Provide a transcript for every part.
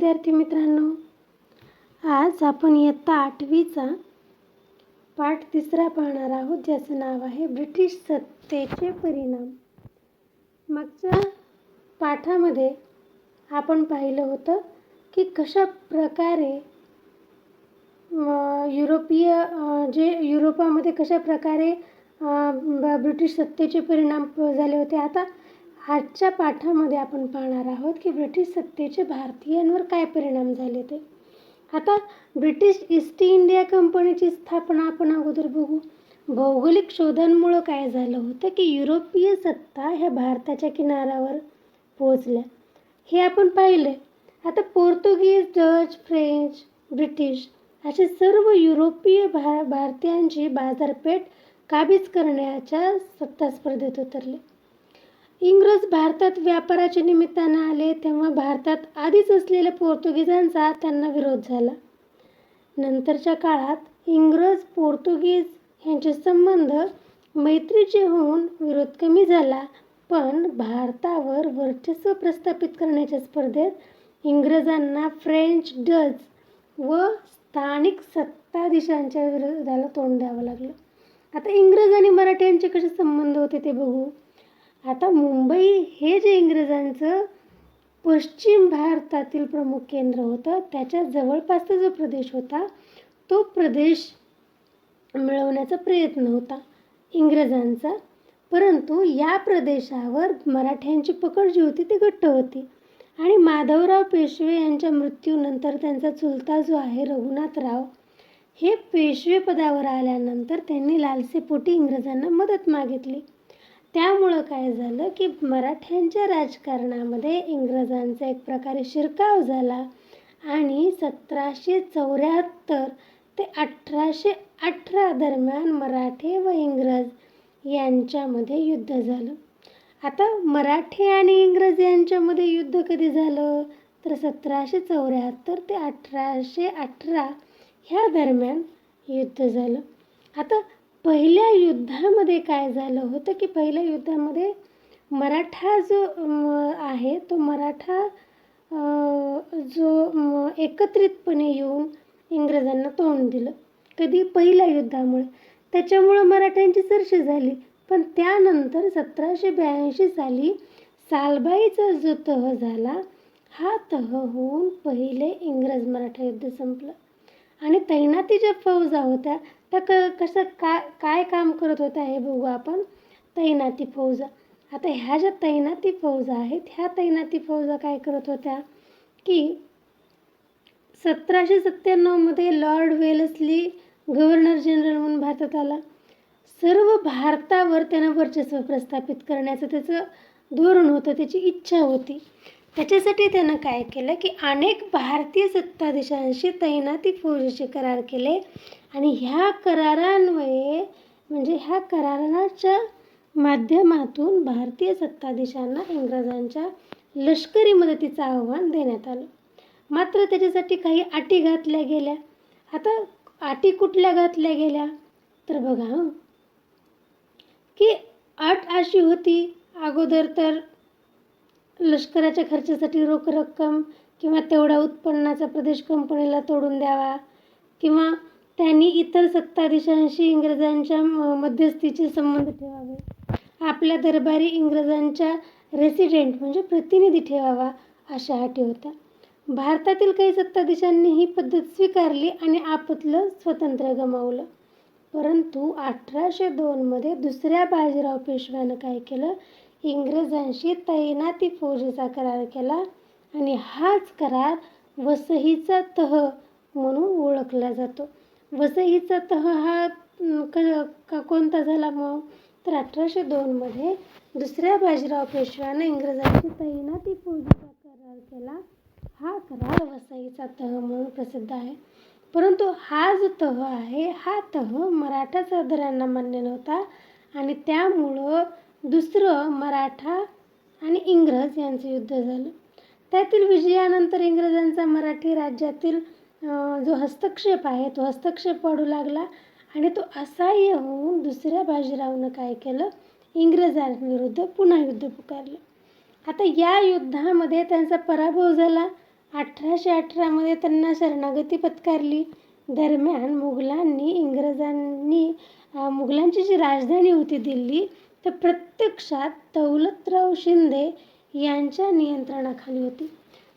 विद्यार्थी मित्रांनो, आज आपण इयत्ता 8वीचा पाठ 3 पाहणार आहोत, ज्याचं नाव आहे ब्रिटिश सत्तेचे परिणाम. मागच्या पाठामध्ये आपण पाहिलं होतं की कशा प्रकारे युरोपामध्ये कशा प्रकारे ब्रिटिश सत्तेचे परिणाम झाले होते. आता आजच्या पाठामध्ये आपण पाहणार आहोत की ब्रिटिश सत्तेचे भारतीयांवर काय परिणाम झाले ते. आता ब्रिटिश ईस्ट इंडिया कंपनीची स्थापना आपण अगोदर बघू. भौगोलिक शोधांमुळं काय झालं होतं की युरोपीय सत्ता ह्या भारताच्या किनाऱ्यावर पोहोचल्या, हे आपण पाहिले. आता पोर्तुगीज, डच, फ्रेंच, ब्रिटिश असे सर्व युरोपीय भारतीयांची बाजारपेठ काबीज करण्याच्या सत्ता स्पर्धेत उतरले. इंग्रज भारतात व्यापाराच्या निमित्तानं आले तेव्हा भारतात आधीच असलेल्या पोर्तुगीजांचा त्यांना विरोध झाला. नंतरच्या काळात इंग्रज पोर्तुगीज यांचे संबंध मैत्रीचे होऊन विरोध कमी झाला, पण भारतावर वर्चस्व प्रस्थापित करण्याच्या स्पर्धेत इंग्रजांना फ्रेंच, डच व स्थानिक सत्ताधीशांच्या विरोधाला तोंड द्यावं लागलं. आता इंग्रज आणि मराठ्यांचे कसे संबंध होते ते बघू. आता मुंबई हे जे इंग्रजांचं पश्चिम भारतातील प्रमुख केंद्र होतं, त्याच्या जवळपासचा जो प्रदेश होता तो प्रदेश मिळवण्याचा प्रयत्न होता इंग्रजांचा, परंतु या प्रदेशावर मराठ्यांची पकड जी होती ती घट्ट होती. आणि माधवराव पेशवे यांच्या मृत्यूनंतर त्यांचा चुलता जो आहे रघुनाथराव, हे पेशवे पदावर आल्यानंतर त्यांनी लालसेपोटी इंग्रजांना मदत मागितली. त्यामुळं काय झालं की मराठ्यांच्या राजकारणामध्ये इंग्रजांचा एक प्रकारे शिरकाव झाला आणि 1774 ते 1818 दरम्यान मराठे व इंग्रज यांच्यामध्ये युद्ध झालं. आता मराठे आणि इंग्रज यांच्यामध्ये युद्ध कधी झालं तर 1774 ते 1818 ह्या दरम्यान युद्ध झालं. आता पहिल्या युद्धामध्ये काय झालं होतं की पहिल्या युद्धामध्ये मराठा जो आहे तो मराठा जो एकत्रितपणे येऊन इंग्रजांना तोंड दिलं. कधी? पहिल्या युद्धामुळे. त्याच्यामुळं मराठ्यांची सरशी झाली. पण त्यानंतर 1782 साली सालबाईचा जो तह झाला, हा तह होऊन पहिले इंग्रज मराठा युद्ध संपलं. आणि तैनातीच्या फौजा होत्या त्या काय काम करत होत्या हे बघू आपण. तैनाती फौजा. आता ह्या ज्या तैनाती फौजा आहेत, ह्या तैनाती फौजा काय करत होत्या की 1797 लॉर्ड वेल्लेस्ली गव्हर्नर जनरल म्हणून भारतात आला. सर्व भारतावर त्यानं वर्चस्व प्रस्थापित करण्याचं त्याचं धोरण होतं, त्याची इच्छा होती. त्याच्यासाठी त्यानं काय केलं की अनेक भारतीय सत्ताधीशांशी तैनाती फौजेचे करार केले आणि ह्या करारान्वये म्हणजे ह्या कराराच्या माध्यमातून भारतीय सत्ताधीशांना इंग्रजांच्या लष्करी मदतीचं आव्हान देण्यात आलं. मात्र त्याच्यासाठी काही अटी घातल्या गेल्या. आता अटी कुठल्या घातल्या गेल्या तर बघा की अट अशी होती, अगोदर तर लष्कराच्या खर्चासाठी रोख रक्कम किंवा तेवढ्या उत्पन्नाचा प्रदेश कंपनीला तोडून द्यावा, किंवा त्यांनी इतर सत्ताधीशांशी इंग्रजांच्या मध्यस्थीचे संबंध ठेवावे, आपल्या दरबारी इंग्रजांच्या रेसिडेंट म्हणजे प्रतिनिधी ठेवावा, अशा अटी होत्या. भारतातील काही सत्ताधीशांनी ही पद्धत स्वीकारली आणि आपलं स्वातंत्र्य गमावलं. परंतु 1802 दुसऱ्या बाजीराव पेशव्यानं काय केलं, इंग्रजांशी तैनाती फौजेचा करार केला आणि हाच करार वसईचा तह म्हणून ओळखला जातो. वसईचा तह हा कोणता झाला मग तर 1802 दुसऱ्या बाजीराव पेशव्यानं इंग्रजांशी तैनाती फौजेचा करार केला. हा करार वसईचा तह म्हणून प्रसिद्ध आहे. परंतु हा जो तह आहे हा तह मराठा सरदारांना मान्य नव्हता आणि त्यामुळं दुसरं मराठा आणि इंग्रज यांचं युद्ध झालं. त्यातील विजयानंतर इंग्रजांचा मराठी राज्यातील जो हस्तक्षेप आहे तो हस्तक्षेप वाढू लागला आणि तो असह्य होऊन दुसऱ्या बाजीरावनं काय केलं, इंग्रजांविरुद्ध पुन्हा युद्ध पुकारलं. आता या युद्धामध्ये त्यांचा पराभव झाला 1818मध्ये त्यांना शरणागती पत्कारली. दरम्यान मुघलांची जी राजधानी होती दिल्ली, तर प्रत्यक्षात दौलतराव शिंदे यांच्या नियंत्रणाखाली होती.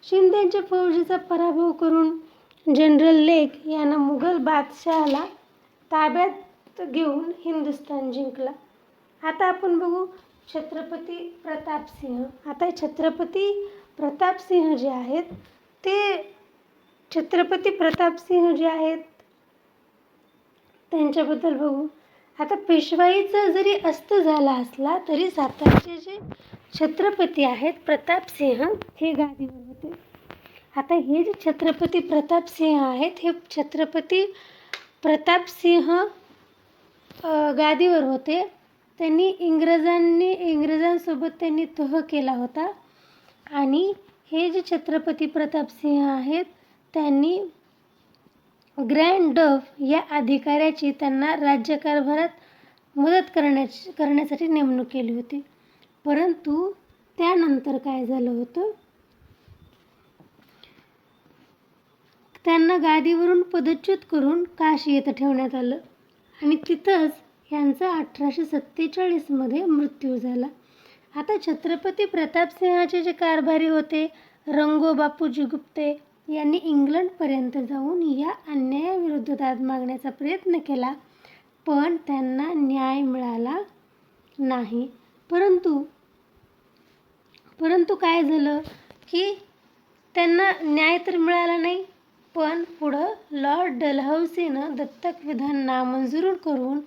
शिंदेच्या फौजेचा पराभव करून जनरल लेक यानं मुघल बादशहाला ताब्यात घेऊन हिंदुस्थान जिंकला. आता आपण बघू छत्रपती प्रतापसिंह. आता छत्रपती प्रतापसिंह जे आहेत त्यांच्याबद्दल बघू. आता पेशवाईचा जरी अस्त झाला असला तरी सातारचे जे छत्रपती आहेत प्रतापसिंह हे गादीवर होते. आता हे जे छत्रपती प्रतापसिंह आहेत, हे छत्रपती प्रतापसिंह गादीवर होते. त्यांनी इंग्रजांसोबत त्यांनी तह केला होता. आणि हे जे छत्रपती प्रतापसिंह आहेत त्यांनी ग्रँड डफ या अधिकाऱ्याची त्यांना राज्यकारभारात मदत करण्यासाठी नेमणूक केली होती. परंतु त्यानंतर काय झालं होतं, त्यांना गादीवरून पदच्युत करून काशी येथे ठेवण्यात आलं आणि तिथंच यांचा 1847मध्ये मृत्यू झाला. आता छत्रपती प्रतापसिंहाचे जे कारभारी होते रंगो बापूजी गुप्ते यांनी इंग्लंडपर्यंत जाऊन या अन्यायाविरुद्ध दाद मागण्याचा प्रयत्न केला, पण त्यांना न्याय मिळाला नाही. परंतु काय झालं की त्यांना न्याय तर मिळाला नाही, पण पुढं लॉर्ड डलहौसीनं दत्तक विधान नामंजूर करून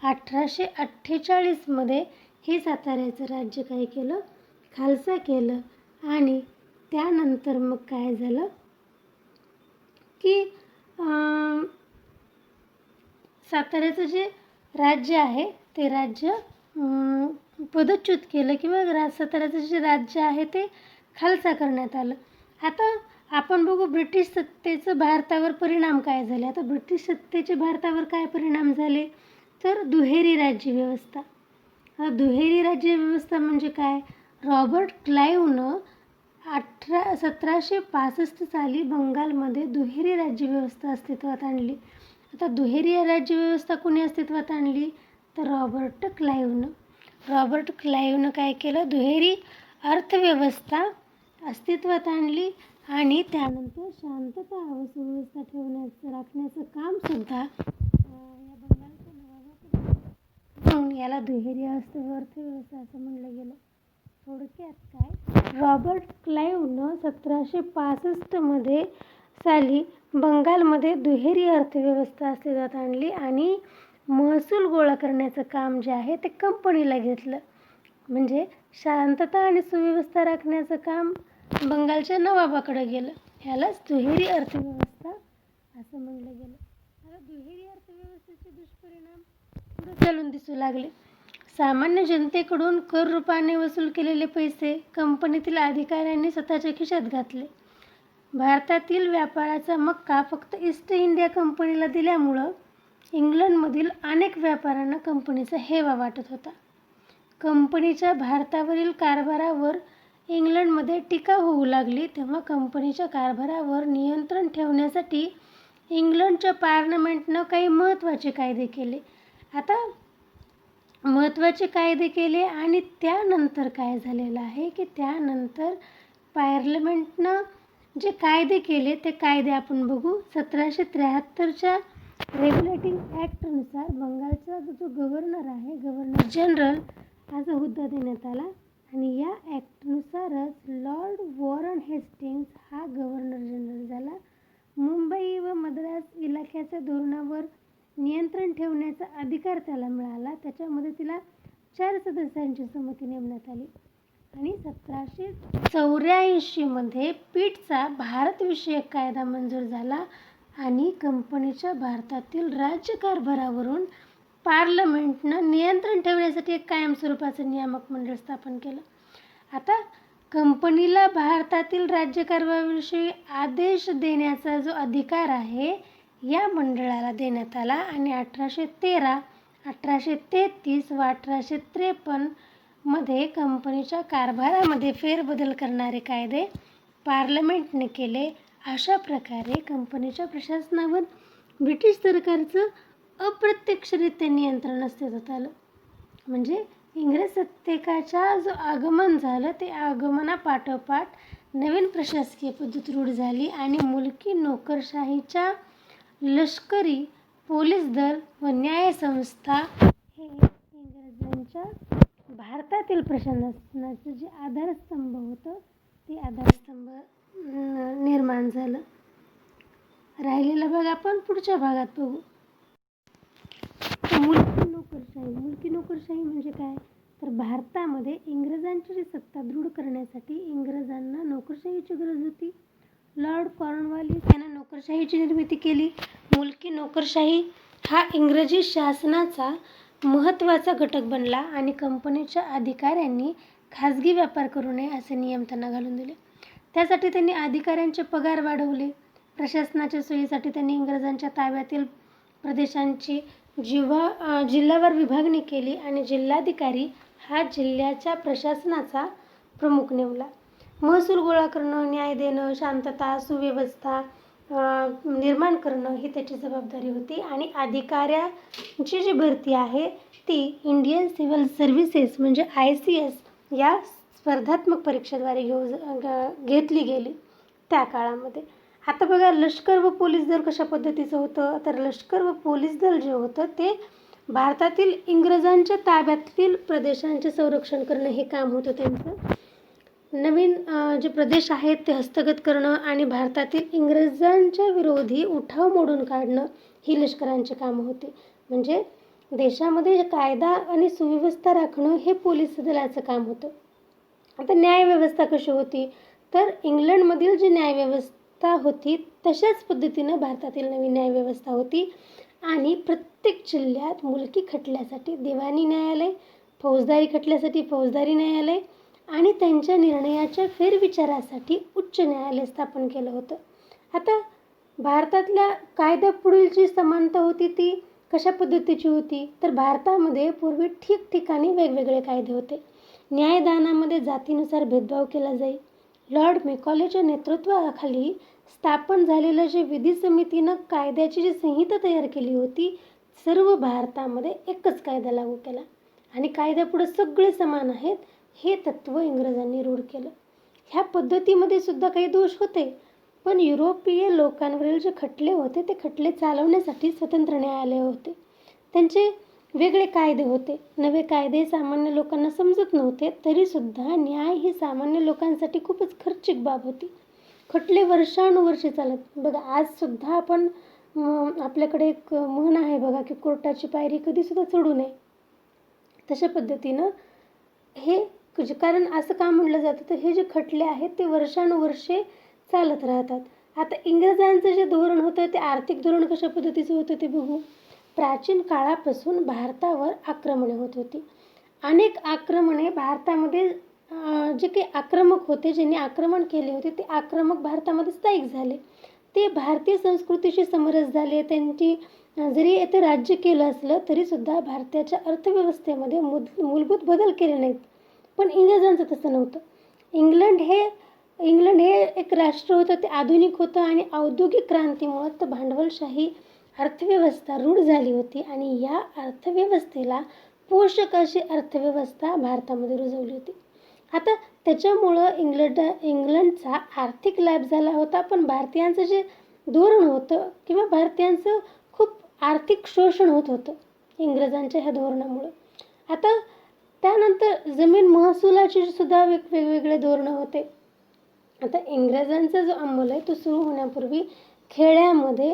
1848मध्ये हे साताऱ्याचं राज्य काय केलं, खालसा केलं. आणि त्यानंतर मग काय झालं की साताऱ्याचं जे राज्य आहे ते राज्य पदच्युत केलं किंवा साताऱ्याचं जे राज्य आहे ते खालसा करण्यात आलं. आता आपण बघू ब्रिटिश सत्तेचं भारतावर परिणाम काय झाले. आता ब्रिटिश सत्तेचे भारतावर काय परिणाम झाले तर दुहेरी राज्यव्यवस्था. दुहेरी राज्यव्यवस्था म्हणजे काय, रॉबर्ट क्लाईव्हनं 1765 साली बंगालमध्ये दुहेरी राज्यव्यवस्था अस्तित्वात आणली. आता दुहेरी राज्यव्यवस्था कोणी अस्तित्वात आणली तर रॉबर्ट क्लाईव्हनं काय केलं, दुहेरी अर्थव्यवस्था अस्तित्वात आणली आणि त्यानंतर शांतता व सुव्यवस्था राखण्याचं काम सुद्धा या बंगालच्या नवाबाकडे म्हणून याला दुहेरी अर्थव्यवस्था असं म्हणलं गेलं. थोडक्यात काय, रॉबर्ट क्लाईव्हनं 1765 साली बंगालमध्ये दुहेरी अर्थव्यवस्था अस्तित्वात आणली आणि महसूल गोळा करण्याचं काम जे आहे ते कंपनीला घेतलं. म्हणजे शांतता आणि सुव्यवस्था राखण्याचं काम बंगालच्या नवाबाकडे गेलं. ह्यालाच दुहेरी अर्थव्यवस्था असं म्हणलं गेलं. आता दुहेरी अर्थव्यवस्थेचे दुष्परिणाम पुढे चालून दिसू लागले. सामान्य जनतेकडून कर रूपाने वसूल केलेले पैसे कंपनीतील अधिकाऱ्यांनी स्वतःच्या खिशात घातले. भारतातील व्यापाराचा मक्का फक्त ईस्ट इंडिया कंपनीला दिल्यामुळं इंग्लंडमधील अनेक व्यापाऱ्यांना कंपनीचा हेवा वाटत होता. कंपनीच्या भारतावरील कारभारावर इंग्लंडमध्ये टीका होऊ लागली तेव्हा कंपनीच्या कारभारावर नियंत्रण ठेवण्यासाठी इंग्लंडच्या पार्लमेंटनं काही महत्त्वाचे कायदे केले. आता महत्त्वाचे कायदे केले आणि त्यानंतर काय झालेलं आहे की त्यानंतर पार्लमेंटनं जे कायदे केले ते कायदे आपण बघू. 1773च्या रेग्युलेटिंग ॲक्टनुसार बंगालचा जो गव्हर्नर आहे, गव्हर्नर जनरल असा हुद्दा देण्यात आला आणि या ॲक्टनुसारच लॉर्ड वॉरन हेस्टिंग्ज हा गव्हर्नर जनरल झाला. मुंबई व मद्रास इलाख्याच्या धोरणावर नियंत्रण ठेवण्याचा अधिकार त्याला मिळाला. त्याच्या मदतीला 4 सदस्यांची समिती नेमण्यात आली आणि 1784मध्ये पिटचा भारतविषयक कायदा मंजूर झाला आणि कंपनीच्या भारतातील राज्यकारभारावरून पार्लमेंटनं नियंत्रण ठेवण्यासाठी एक कायम स्वरूपाचं नियामक मंडळ स्थापन केलं. आता कंपनीला भारतातील राज्यकारभाराविषयी आदेश देण्याचा जो अधिकार आहे या मंडळाला देण्यात आला आणि 1813, 1833 व 1853 मध्ये कंपनीच्या कारभारामध्ये फेरबदल करणारे कायदे पार्लमेंटने केले. अशा प्रकारे कंपनीच्या प्रशासनावर ब्रिटिश सरकारचं अप्रत्यक्षरित्या नियंत्रण अस्तित्वात आलं. म्हणजे इंग्रज सत्तेच्या जो आगमन झालं ते आगमनापाठोपाठ नवीन प्रशासकीय पद्धत रूढ झाली आणि मुलकी नोकरशाहीच्या लष्करी, पोलीस दल व न्यायसंस्था हे इंग्रजांच्या भारतातील प्रशासनाचं जे आधारस्तंभ होतं ते आधारस्तंभ निर्माण झालं. राहिलेला भाग आपण पुढच्या भागात बघू. मुलकी नोकरशाही म्हणजे काय, तर भारतामध्ये इंग्रजांची जी सत्ता दृढ करण्यासाठी इंग्रजांना नोकरशाहीची गरज होती. लॉर्ड कॉर्नवालिस यानं नोकरशाहीची निर्मिती केली. मुलकी नोकरशाही हा इंग्रजी शासनाचा महत्त्वाचा घटक बनला आणि कंपनीच्या अधिकाऱ्यांनी खाजगी व्यापार करू नये असे नियम त्यांना घालून दिले. त्यासाठी त्यांनी अधिकाऱ्यांचे पगार वाढवले. प्रशासनाच्या सोयीसाठी त्यांनी इंग्रजांच्या ताब्यातील प्रदेशांची जिल्हावार विभागणी केली आणि जिल्हाधिकारी हा जिल्ह्याच्या प्रशासनाचा प्रमुख नेमला. महसूल गोळा करणं, न्याय देणं, शांतता, सुव्यवस्था निर्माण करणं ही त्याची जबाबदारी होती. आणि अधिकाऱ्याची जी भरती आहे ती इंडियन सिव्हिल सर्व्हिसेस म्हणजे ICS या स्पर्धात्मक परीक्षेद्वारे घेतली गेली त्या काळामध्ये. आता बघा, लष्कर व पोलीस दल कशा पद्धतीचं होतं, तर लष्कर व पोलीस दल जे होतं ते भारतातील इंग्रजांच्या ताब्यातील प्रदेशांचे संरक्षण करणं हे काम होतं त्यांचं. नवीन जे प्रदेश आहेत ते हस्तगत करणं आणि भारतातील इंग्रजांच्या विरोधी उठाव मोडून काढणं ही लष्करांची कामं होती. म्हणजे देशामध्ये कायदा आणि सुव्यवस्था राखणं हे पोलीस दलाचं काम होतं. आता न्यायव्यवस्था कशी होती, तर इंग्लंडमधील जी न्यायव्यवस्था होती तशाच पद्धतीनं भारतातील नवीन न्यायव्यवस्था होती. आणि प्रत्येक जिल्ह्यात मुलकी खटल्यासाठी दिवाणी न्यायालय, फौजदारी खटल्यासाठी फौजदारी न्यायालय आणि त्यांच्या निर्णयाच्या फेरविचारासाठी उच्च न्यायालय स्थापन केलं होतं. आता भारतातल्या कायद्यापुढील जी समानता होती ती कशा पद्धतीची होती, तर भारतामध्ये पूर्वी ठिकठिकाणी वेगवेगळे कायदे होते. न्यायदानामध्ये जातीनुसार भेदभाव केला जाई. लॉर्ड मेकॉलेच्या नेतृत्वाखाली स्थापन झालेलं जे विधी समितीनं कायद्याची जी संहिता तयार केली होती, सर्व भारतामध्ये एकच कायदा लागू केला आणि कायद्यापुढे सगळे समान आहेत हे तत्त्व इंग्रजांनी रूढ केलं. ह्या पद्धतीमध्ये सुद्धा काही दोष होते, पण युरोपीय लोकांवरील जे खटले होते ते खटले चालवण्यासाठी स्वतंत्र न्यायालय होते. त्यांचे वेगळे कायदे होते. नवे कायदे सामान्य लोकांना समजत नव्हते, तरीसुद्धा न्याय ही सामान्य लोकांसाठी खूपच खर्चिक बाब होती. खटले वर्षानुवर्षे चालत. बघा, आजसुद्धा आपण आपल्याकडे एक म्हण आहे बघा की कोर्टाची पायरी कधीसुद्धा चढू नये. तशा पद्धतीनं हे कारण असं का म्हटलं जातं, तर हे जे खटले आहेत ते वर्षानुवर्षे चालत राहतात. आता इंग्रजांचं जे धोरण होतं ते आर्थिक धोरण कशा पद्धतीचं होतं ते बघू. प्राचीन काळापासून भारतावर आक्रमणे होत होती. अनेक आक्रमणे भारतामध्ये जे काही आक्रमक होते, ज्यांनी आक्रमण केले होते ते आक्रमक भारतामध्ये स्थायिक झाले. ते भारतीय संस्कृतीशी समरस झाले. त्यांची जरी येथे राज्य केलं असलं तरीसुद्धा भारताच्या अर्थव्यवस्थेमध्ये मूलभूत बदल केले नाहीत. पण इंग्रजांचं तसं नव्हतं. इंग्लंड हे एक राष्ट्र होतं, ते आधुनिक होतं आणि औद्योगिक क्रांतीमुळे तर भांडवलशाही अर्थव्यवस्था रूढ झाली होती आणि या अर्थव्यवस्थेला पोषक अशी अर्थव्यवस्था भारतामध्ये रुजवली होती. आता त्याच्यामुळं इंग्लंडचा आर्थिक लाभ झाला होता, पण भारतीयांचं जे धोरण होतं किंवा भारतीयांचं खूप आर्थिक शोषण होत होतं इंग्रजांच्या ह्या धोरणामुळं. आता त्यानंतर जमीन महसुलाची सुद्धा वेगवेगळे धोरणं होते. आता इंग्रजांचा जो अंमल आहे तो सुरू होण्यापूर्वी खेड्यामध्ये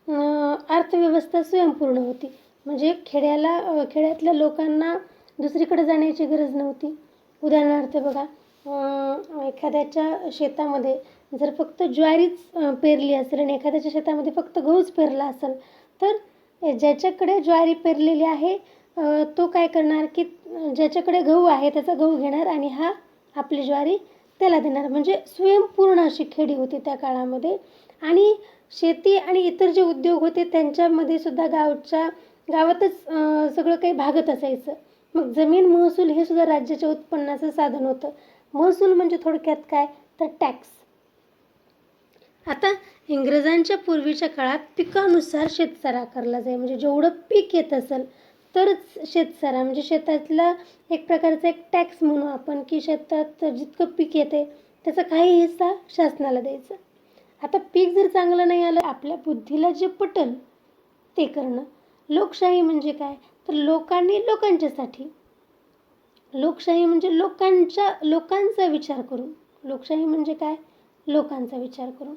अर्थव्यवस्था स्वयंपूर्ण होती. म्हणजे खेड्यातल्या लोकांना दुसरीकडे जाण्याची गरज नव्हती. उदाहरणार्थ बघा, एखाद्याच्या शेतामध्ये जर फक्त ज्वारीच पेरली असेल आणि एखाद्याच्या शेतामध्ये फक्त गहूच पेरला असेल, तर ज्याच्याकडे ज्वारी पेरलेली आहे तो काय करणार की ज्याच्याकडे गहू आहे त्याचा गहू घेणार आणि हा आपली ज्वारी त्याला देणार. म्हणजे स्वयंपूर्ण अशी खेडी होती त्या काळामध्ये. आणि शेती आणि इतर जे उद्योग होते त्यांच्यामध्ये सुद्धा गावातच सगळं काही भागत असायचं. मग जमीन महसूल हे सुद्धा राज्याच्या उत्पन्नाचं साधन होतं. महसूल म्हणजे थोडक्यात काय, तर टॅक्स. आता इंग्रजांच्या पूर्वीच्या काळात पिकानुसार शेतसारा आकारला जाई, म्हणजे जेवढं पीक येत असेल तरच शेतसारा, म्हणजे शेतातला एक प्रकारचा एक टॅक्स म्हणू आपण, की शेतात जितकं पीक येते त्याचा काही हिस्सा शासनाला द्यायचा. आता पीक जर चांगलं नाही आलं, आपल्या बुद्धीला जे पटल ते करणं. लोकशाही म्हणजे काय, तर लोकांनी लोकांच्यासाठी, लोकशाही म्हणजे लोकांचा विचार करून, लोकशाही म्हणजे काय, लोकांचा विचार करून.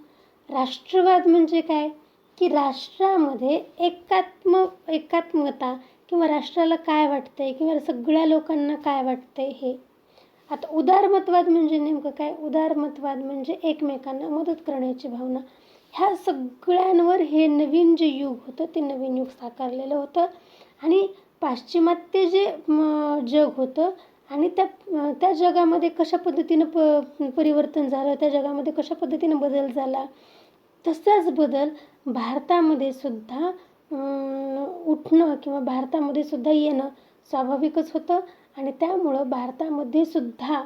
राष्ट्रवाद म्हणजे काय, की राष्ट्रामध्ये एकात्मता किंवा राष्ट्राला काय वाटतंय किंवा सगळ्या लोकांना काय वाटतंय हे. आता उदारमतवाद म्हणजे नेमकं काय, उदारमतवाद म्हणजे एकमेकांना मदत करण्याची भावना. ह्या सगळ्यांवर हे नवीन जे युग होतं ते नवीन युग साकारलेलं होतं. आणि पाश्चिमात्य जे जग होतं आणि त्या जगामध्ये कशा पद्धतीनं परिवर्तन झालं, त्या जगामध्ये कशा पद्धतीनं बदल झाला, तसाच बदल भारतामध्ये सुद्धा उठणं किंवा भारतामध्ये सुद्धा येणं स्वाभाविकच होतं. आणि त्यामुळं भारतामध्ये सुद्धा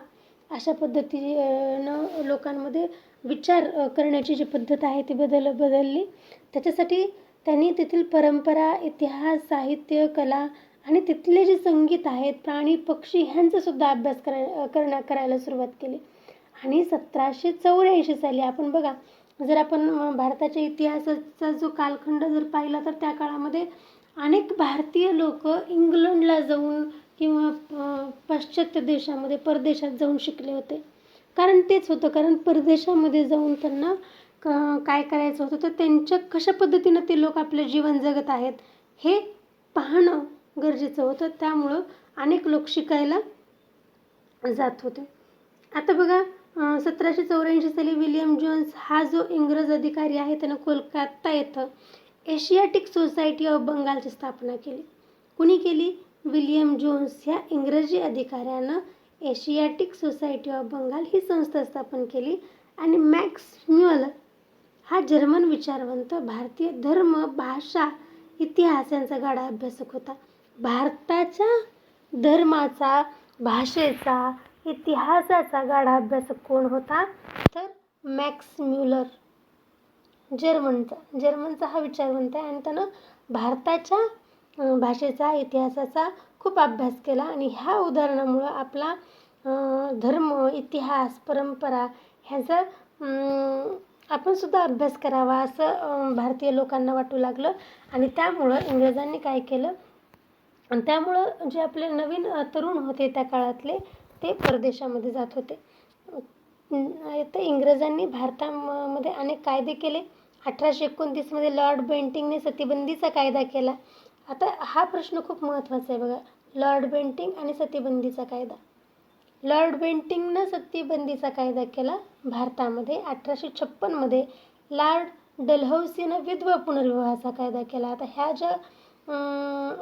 अशा पद्धतीनं लोकांमध्ये विचार करण्याची जी पद्धत आहे ती बदलली. त्याच्यासाठी त्यांनी तेथील परंपरा, इतिहास, साहित्य, कला आणि तिथले जे संगीत आहेत, प्राणी, पक्षी ह्यांचासुद्धा अभ्यास करायला सुरुवात केली. आणि 1784 साली आपण बघा, जर आपण भारताच्या इतिहासाचा जो कालखंड जर पाहिला तर त्या काळामध्ये अनेक भारतीय लोक इंग्लंडला जाऊन किंवा पाश्चात्य देशामध्ये परदेशात जाऊन शिकले होते. कारण तेच होतं, कारण परदेशामध्ये जाऊन त्यांना काय करायचं होतं, तर त्यांच्या कशा पद्धतीनं ते लोक आपलं जीवन जगत आहेत हे पाहणं गरजेचं होतं. त्यामुळं अनेक लोक शिकायला जात होते. आता बघा, 1784 साली विल्यम जोन्स हा जो इंग्रज अधिकारी आहे त्यानं कोलकाता येथं एशियाटिक सोसायटी ऑफ बंगालची स्थापना केली. कुणी केली, विल्यम जोन्स ह्या इंग्रजी अधिकाऱ्यानं एशियाटिक सोसायटी ऑफ बंगाल ही संस्था स्थापन केली. आणि मॅक्स म्युलर हा जर्मन विचारवंत भारतीय धर्म, भाषा, इतिहास यांचा गाढा अभ्यासक होता. भारताच्या धर्माचा, भाषेचा, इतिहासाचा गाढा अभ्यासक कोण होता, तर मॅक्स म्युलर, जर्मनचा हा विचारवंत आहे. आणि त्यानं भारताच्या भाषेचा, इतिहासाचा खूप अभ्यास केला. आणि ह्या उदाहरणामुळं आपला धर्म, इतिहास, परंपरा ह्याचा आपण सुद्धा अभ्यास करावा असं भारतीय लोकांना वाटू लागलं. आणि त्यामुळं इंग्रजांनी काय केलं, आणि त्यामुळं जे आपले नवीन तरुण होते त्या काळातले ते परदेशामध्ये जात होते. तर इंग्रजांनी भारतामध्ये अनेक कायदे केले. 1829 लॉर्ड बेंटिंगने सतीबंदीचा कायदा केला. आता हा प्रश्न खूप महत्त्वाचा आहे बघा, लॉर्ड बेंटिंग आणि सतीबंदीचा कायदा. लॉर्ड बेंटिंगनं सतीबंदीचा कायदा केला भारतामध्ये. 1856 लॉर्ड डलहौसीनं विधवा पुनर्विवाहाचा कायदा केला. आता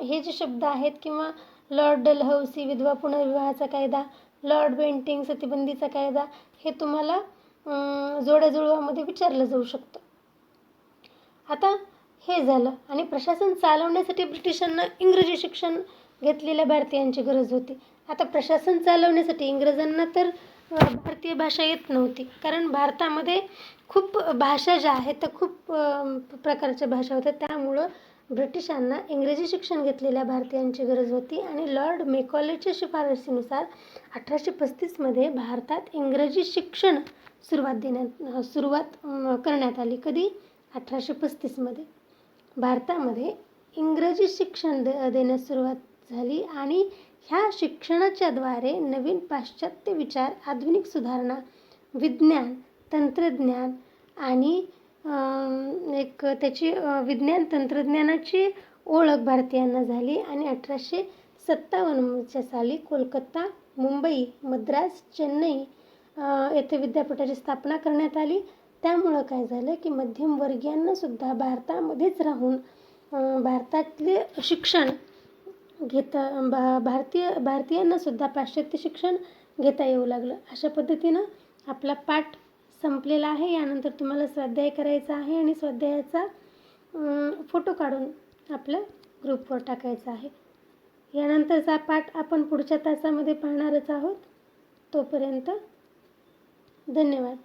हे जे शब्द आहेत किंवा लॉर्ड डलहौसी, विधवा पुनर्विवाहाचा कायदा, लॉर्ड बेंटिंग, सतीबंदीचा कायदा, हे तुम्हाला जोड्याजुळवामध्ये विचारलं जाऊ शकतं. आता हे झालं. आणि प्रशासन चालवण्यासाठी ब्रिटिशांना इंग्रजी शिक्षण घेतलेल्या भारतीयांची गरज होती. आता प्रशासन चालवण्यासाठी इंग्रजांना तर भारतीय भाषा येत नव्हती, कारण भारतामध्ये खूप भाषा ज्या आहेत त्या खूप प्रकारच्या भाषा होत्या. त्यामुळं ब्रिटिशांना इंग्रजी शिक्षण घेतलेल्या भारतीयांची गरज होती. आणि लॉर्ड मेकॉलेच्या शिफारसीनुसार 1835 भारतात इंग्रजी शिक्षण सुरुवात करण्यात आली. कधी, 1835 भारतामध्ये इंग्रजी शिक्षण देण्यास सुरुवात झाली. आणि ह्या शिक्षणाच्या द्वारे नवीन पाश्चात्य विचार, आधुनिक सुधारणा, विज्ञान, तंत्रज्ञान आणि त्याची विज्ञान तंत्रज्ञानाची ओळख भारतीयांना झाली. आणि 1857 साली कोलकाता, मुंबई, मद्रास, चेन्नई येथे विद्यापीठाची स्थापना करण्यात आली. त्यामुळं काय झालं की मध्यमवर्गीयांनासुद्धा भारतामध्येच राहून भारतातले शिक्षण भारतीयांनासुद्धा पाश्चात्य शिक्षण घेता येऊ लागलं. अशा पद्धतीनं आपला पाठ संपलेला आहे. यानंतर तुम्हाला स्वाध्याय करायचा आहे आणि स्वाध्यायाचा फोटो काढून आपल्या ग्रुपवर टाकायचा आहे. यानंतरचा पाठ आपण पुढच्या तासामध्ये पाहणारच आहोत. तोपर्यंत धन्यवाद.